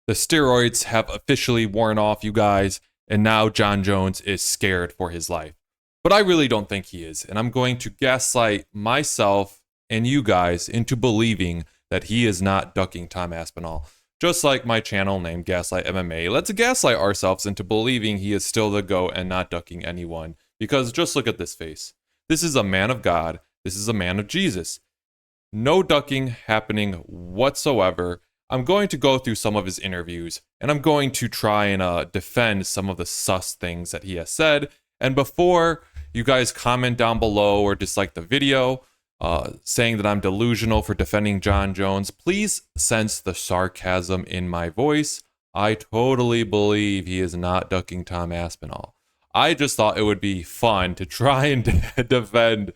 The steroids have officially worn off, you guys, and now Jon Jones is scared for his life. But I really don't think he is, and I'm going to gaslight myself and you guys into believing that he is not ducking Tom Aspinall. Just like my channel named Gaslight MMA, let's gaslight ourselves into believing he is still the GOAT and not ducking anyone. Because just look at this face. This is a man of God. This is a man of Jesus. No ducking happening whatsoever. I'm going to go through some of his interviews, and I'm going to try and defend some of the sus things that he has said. And before you guys comment down below or dislike the video, saying that I'm delusional for defending Jon Jones, please sense the sarcasm in my voice. I totally believe he is not ducking Tom Aspinall. I just thought it would be fun to try and defend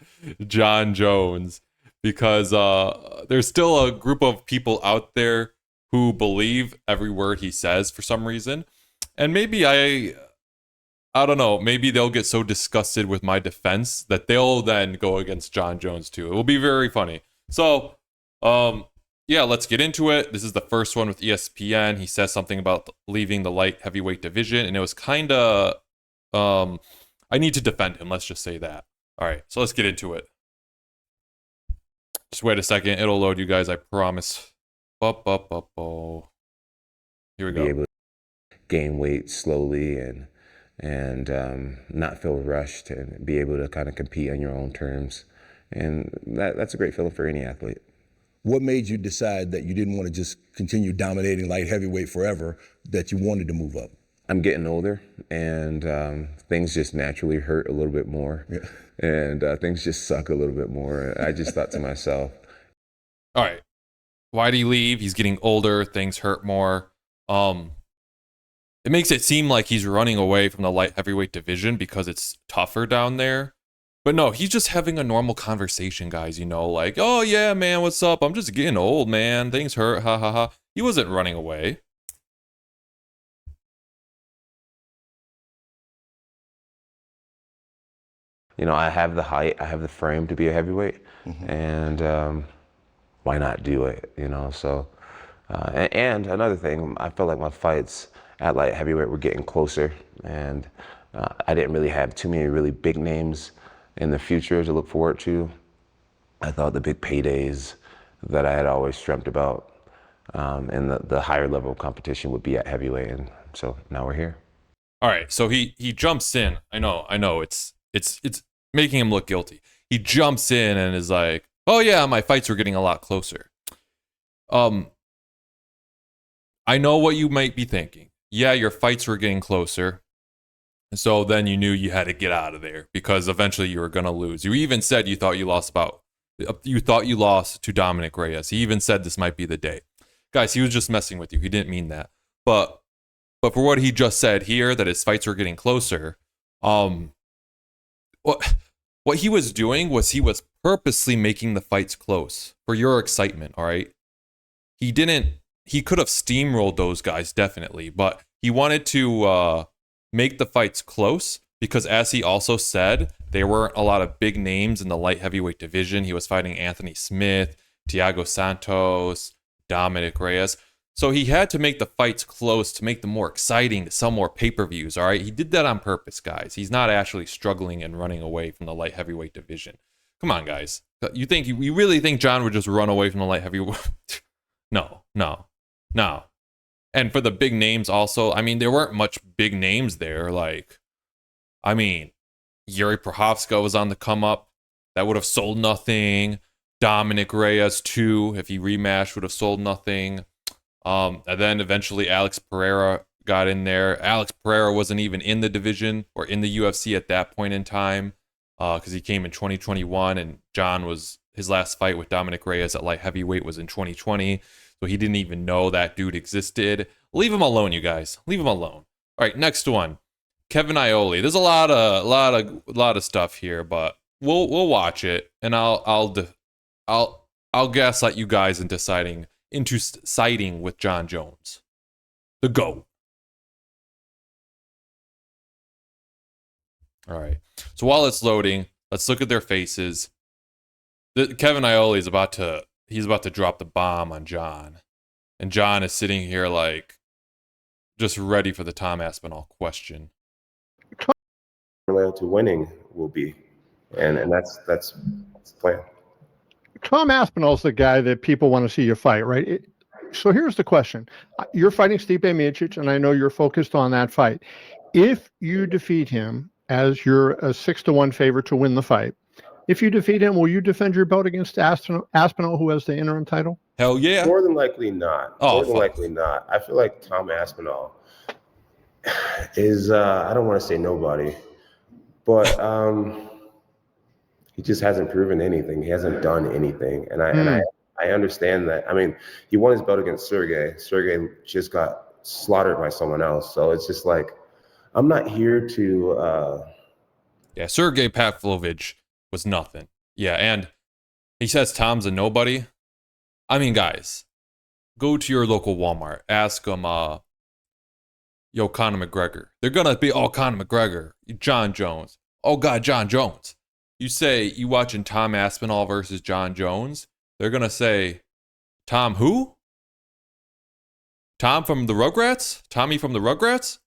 Jon Jones because there's still a group of people out there who believe every word he says for some reason. And maybe I don't know, maybe they'll get so disgusted with my defense that they'll then go against Jon Jones too. It will be very funny. So, yeah, let's get into it. This is the first one with ESPN. He says something about leaving the light heavyweight division, and it was kind of, I need to defend him. Let's just say that. All right, so let's get into it. Just wait a second. It'll load, you guys, I promise. Here we go. Be able to gain weight slowly and not feel rushed and be able to kind of compete on your own terms. And that's a great feeling for any athlete. What made you decide that you didn't want to just continue dominating light heavyweight forever, that you wanted to move up? I'm getting older, and things just naturally hurt a little bit more. Yeah. And things just suck a little bit more. I just thought to myself, all right, why'd he leave? He's getting older, things hurt more. It makes it seem like he's running away from the light heavyweight division because it's tougher down there. But no, he's just having a normal conversation, guys, you know, like, oh yeah, man, what's up? I'm just getting old, man. Things hurt, ha ha ha. He wasn't running away. you know, I have the height, I have the frame to be a heavyweight, and why not do it, you know? So, and another thing, I felt like my fights at light heavyweight were getting closer, and I didn't really have too many really big names in the future to look forward to. I thought the big paydays that I had always dreamt about and the higher level of competition would be at heavyweight, and so now we're here. All right, so he jumps in. I know, it's making him look guilty. He jumps in and is like, "Oh yeah, my fights were getting a lot closer." I know what you might be thinking. Yeah, your fights were getting closer. So then you knew you had to get out of there because eventually you were going to lose. You even said you thought you lost to Dominic Reyes. He even said this might be the day. Guys, he was just messing with you. He didn't mean that. But for what he just said here, that his fights were getting closer, what he was doing was he was purposely making the fights close for your excitement, all right? He could have steamrolled those guys, definitely, but he wanted to make the fights close because, as he also said, there weren't a lot of big names in the light heavyweight division. He was fighting Anthony Smith, Thiago Santos, Dominic Reyes. So he had to make the fights close to make them more exciting, to sell more pay-per-views, all right? He did that on purpose, guys. He's not actually struggling and running away from the light heavyweight division. Come on, guys. You really think John would just run away from the light heavyweight? No. And for the big names also, I mean, there weren't much big names there. Like, I mean, Yuri Prochazka was on the come up. That would have sold nothing. Dominic Reyes, too, if he rematched, would have sold nothing. And then eventually Alex Pereira got in there. Alex Pereira wasn't even in the division or in the UFC at that point in time because he came in 2021, and his last fight with Dominic Reyes at light heavyweight was in 2020. So he didn't even know that dude existed. Leave him alone, you guys. Leave him alone. All right, next one. Kevin Iole. There's a lot of stuff here, but we'll watch it, and I'll gaslight you guys into siding with Jon Jones, the GOAT. All right. So while it's loading, let's look at their faces. Kevin Iole is about to drop the bomb on Jon, and Jon is sitting here like, just ready for the Tom Aspinall question. Related to winning will be, and that's the plan. Tom Aspinall's the guy that people want to see you fight, right? So here's the question. You're fighting Stipe Miocic, and I know you're focused on that fight. If you defeat him, as you're a 6-1 favorite to win the fight, if you defeat him, will you defend your belt against Aspinall, who has the interim title? Hell yeah. More than likely not. Oh, More than fuck. likely not. I feel like Tom Aspinall is, I don't want to say nobody, but he just hasn't proven anything. He hasn't done anything. And I understand that. I mean, he won his belt against Sergey. Sergey just got slaughtered by someone else. So it's just like, I'm not here to Yeah, Sergey Pavlovich was nothing. Yeah, and he says Tom's a nobody. I mean, guys, go to your local Walmart. Ask them, yo, Conor McGregor. They're going to be, oh, Conor McGregor. Jon Jones. Oh, God, Jon Jones. You say you watching Tom Aspinall versus Jon Jones. They're going to say, Tom who? Tom from the Rugrats? Tommy from the Rugrats?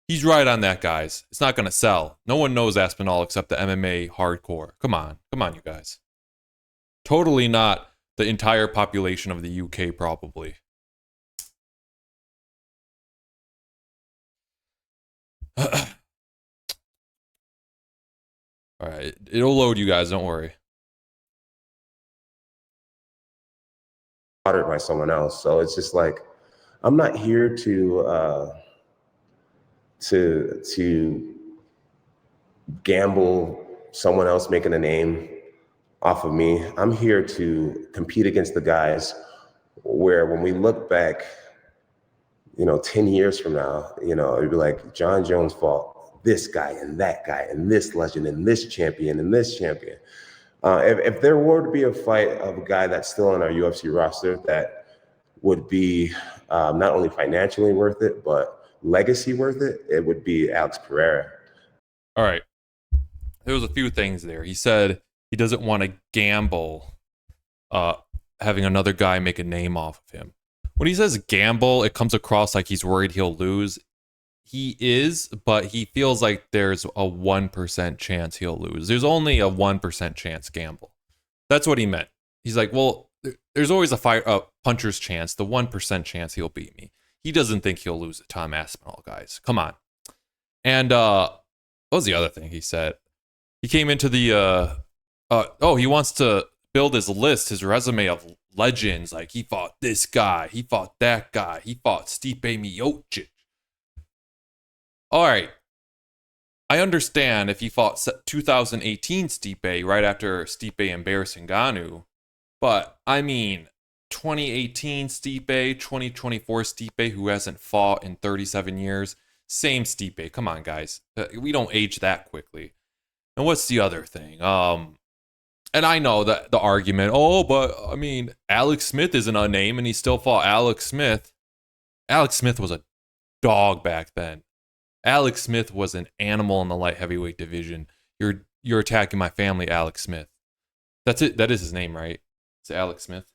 He's right on that, guys. It's not going to sell. No one knows Aspinall except the MMA hardcore. Come on, you guys. Totally not the entire population of the UK, probably. All right, it'll load, you guys. Don't worry. slaughtered by someone else. So it's just like, I'm not here to gamble someone else making a name off of me. I'm here to compete against the guys where when we look back, 10 years from now, it'd be like Jon Jones fought this guy and that guy and this legend and this champion and this champion. If there were to be a fight of a guy that's still on our UFC roster that would be not only financially worth it, but legacy worth it, it would be Alex Pereira. All right. There was a few things there. He said he doesn't want to gamble having another guy make a name off of him. When he says gamble, it comes across like he's worried he'll lose. He is, but he feels like there's a 1% chance he'll lose. There's only a 1% chance gamble. That's what he meant. He's like, well, there's always a puncher's chance, the 1% chance he'll beat me. He doesn't think he'll lose to Tom Aspinall, guys. Come on. And what was the other thing he said? He came into the, he wants to build his list, his resume of legends. Like, he fought this guy, he fought that guy, he fought Stipe Miocic. All right. I understand if he fought 2018 Stipe right after Stipe embarrassed Ngannou, but I mean, 2018 Stipe, 2024 Stipe, who hasn't fought in 37 years, same Stipe. Come on, guys. We don't age that quickly. And what's the other thing? And I know that the argument, but I mean, Alex Smith isn't a name and he still fought Alex Smith. Alex Smith was a dog back then. Alex Smith was an animal in the light heavyweight division. You're attacking my family, Alex Smith. That's it. That is his name, right? It's Alex Smith.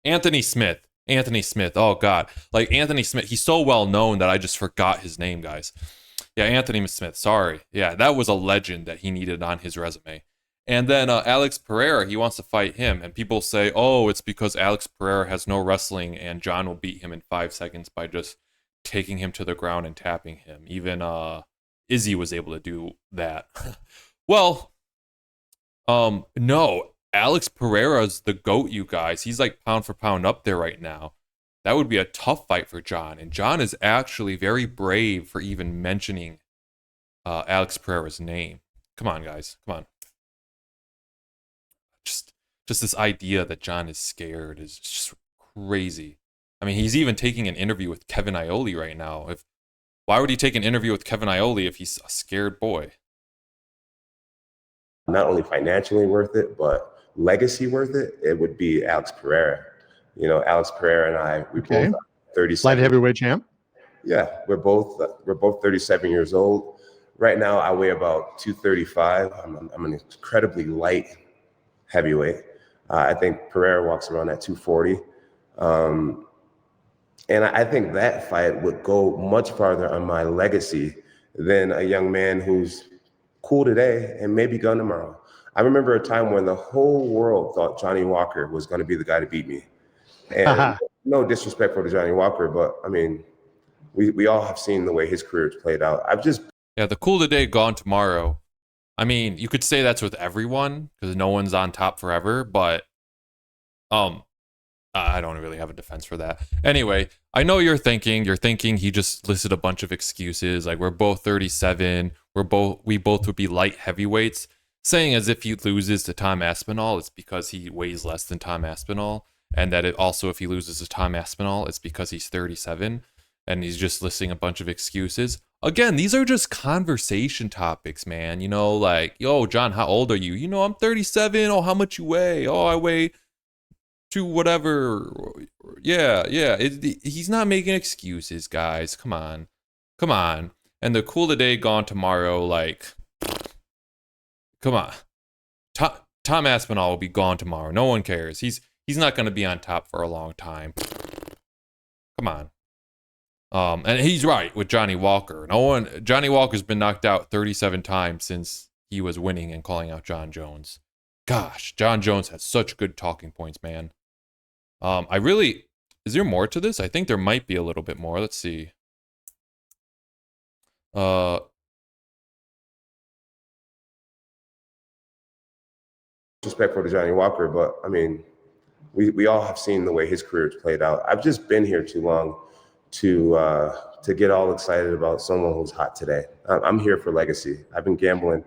Anthony Smith. Anthony Smith. Oh, God. Like, Anthony Smith, he's so well known that I just forgot his name, guys. Yeah, Anthony Smith. Sorry. Yeah, that was a legend that he needed on his resume. And then Alex Pereira, he wants to fight him. And people say, it's because Alex Pereira has no wrestling and John will beat him in 5 seconds by just taking him to the ground and tapping him. Even Izzy was able to do that. Well, no. Alex Pereira's the GOAT, you guys. He's like pound for pound up there right now. That would be a tough fight for John. And John is actually very brave for even mentioning Alex Pereira's name. Come on, guys. Come on. Just this idea that John is scared is just crazy. I mean, he's even taking an interview with Kevin Iole right now. Why would he take an interview with Kevin Iole if he's a scared boy? Not only financially worth it, but legacy worth it, it would be Alex Pereira. Alex Pereira and I, we both 37. Light heavyweight champ? Yeah, we're both 37 years old. Right now, I weigh about 235. I'm an incredibly light heavyweight. I think Pereira walks around at 240. And I think that fight would go much farther on my legacy than a young man who's cool today and maybe gone tomorrow. I remember a time when the whole world thought Johnny Walker was going to be the guy to beat me. And no disrespect for Johnny Walker, but I mean, we all have seen the way his career's played out. Yeah, the cool today, gone tomorrow. I mean, you could say that's with everyone because no one's on top forever, but I don't really have a defense for that. Anyway, I know you're thinking he just listed a bunch of excuses, like we're both 37, we both would be light heavyweights, saying as if he loses to Tom Aspinall, it's because he weighs less than Tom Aspinall, and that if he loses to Tom Aspinall, it's because he's 37, and he's just listing a bunch of excuses. Again, these are just conversation topics, man. You know, like, yo, John, how old are you? You know, I'm 37. Oh, how much you weigh? Oh, I weigh to whatever. Yeah. He's not making excuses, guys. Come on. And the cool today, gone tomorrow, like, come on. Tom Aspinall will be gone tomorrow. No one cares. He's not going to be on top for a long time. Come on. And he's right with Johnny Walker. Johnny Walker's been knocked out 37 times since he was winning and calling out Jon Jones. Gosh, Jon Jones has such good talking points, man. Is there more to this? I think there might be a little bit more. Let's see. Disrespectful to Johnny Walker, but I mean, we all have seen the way his career's played out. I've just been here too long to get all excited about someone who's hot today. I'm here for legacy. I've been gambling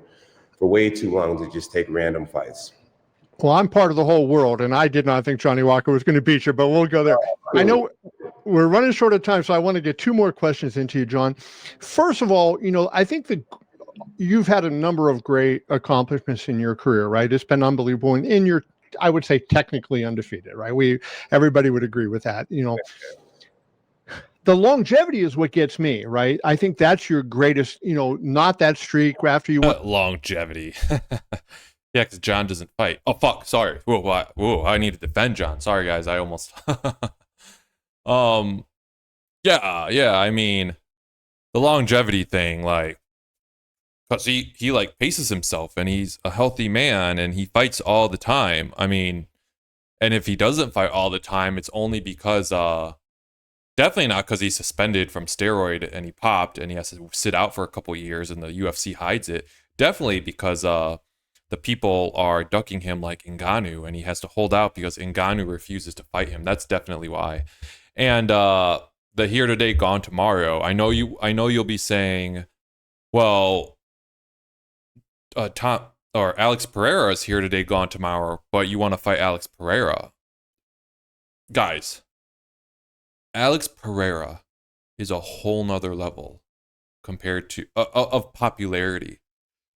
for way too long to just take random fights. Well, I'm part of the whole world, and I did not think Johnny Walker was going to beat you, but we'll go there. I know we're running short of time, so I want to get two more questions into you, John. First of all, you know, I think that you've had a number of great accomplishments in your career, right? It's been unbelievable, and in your, I would say, technically undefeated, right? Everybody would agree with that, you know. The longevity is what gets me, right? I think that's your greatest, you know, not that streak after you won. Longevity. Yeah, because John doesn't fight. Oh, fuck. Sorry. Whoa, I need to defend John. Sorry, guys. I almost... Yeah, I mean, the longevity thing, like, because he like paces himself and he's a healthy man and he fights all the time. I mean, and if he doesn't fight all the time, it's only because, definitely not because he's suspended from steroid and he popped and he has to sit out for a couple years and the UFC hides it. Definitely because, the people are ducking him like Ngannou and he has to hold out because Ngannou refuses to fight him. That's definitely why. And the here today, gone tomorrow. I know you'll be saying, well, Alex Pereira is here today, gone tomorrow, but you want to fight Alex Pereira. Guys, Alex Pereira is a whole nother level compared to of popularity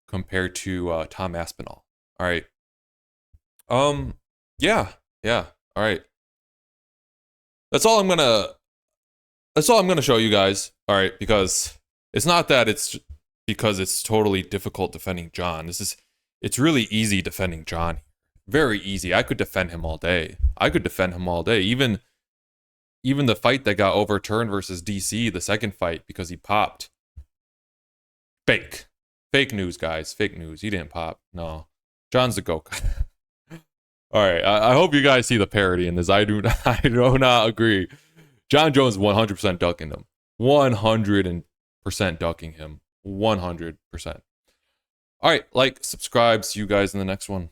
compared to Tom Aspinall. All right. Yeah. All right. That's all I'm gonna show you guys. All right, because it's not that it's because it's totally difficult defending John. It's really easy defending John. Very easy. I could defend him all day. Even the fight that got overturned versus DC, the second fight, because he popped. Fake news, guys. Fake news. He didn't pop. No. John's the GOAT. All right. I hope you guys see the parody in this. I do not agree. Jon Jones 100% ducking him. 100% ducking him. 100%. All right. Like, subscribe. See you guys in the next one.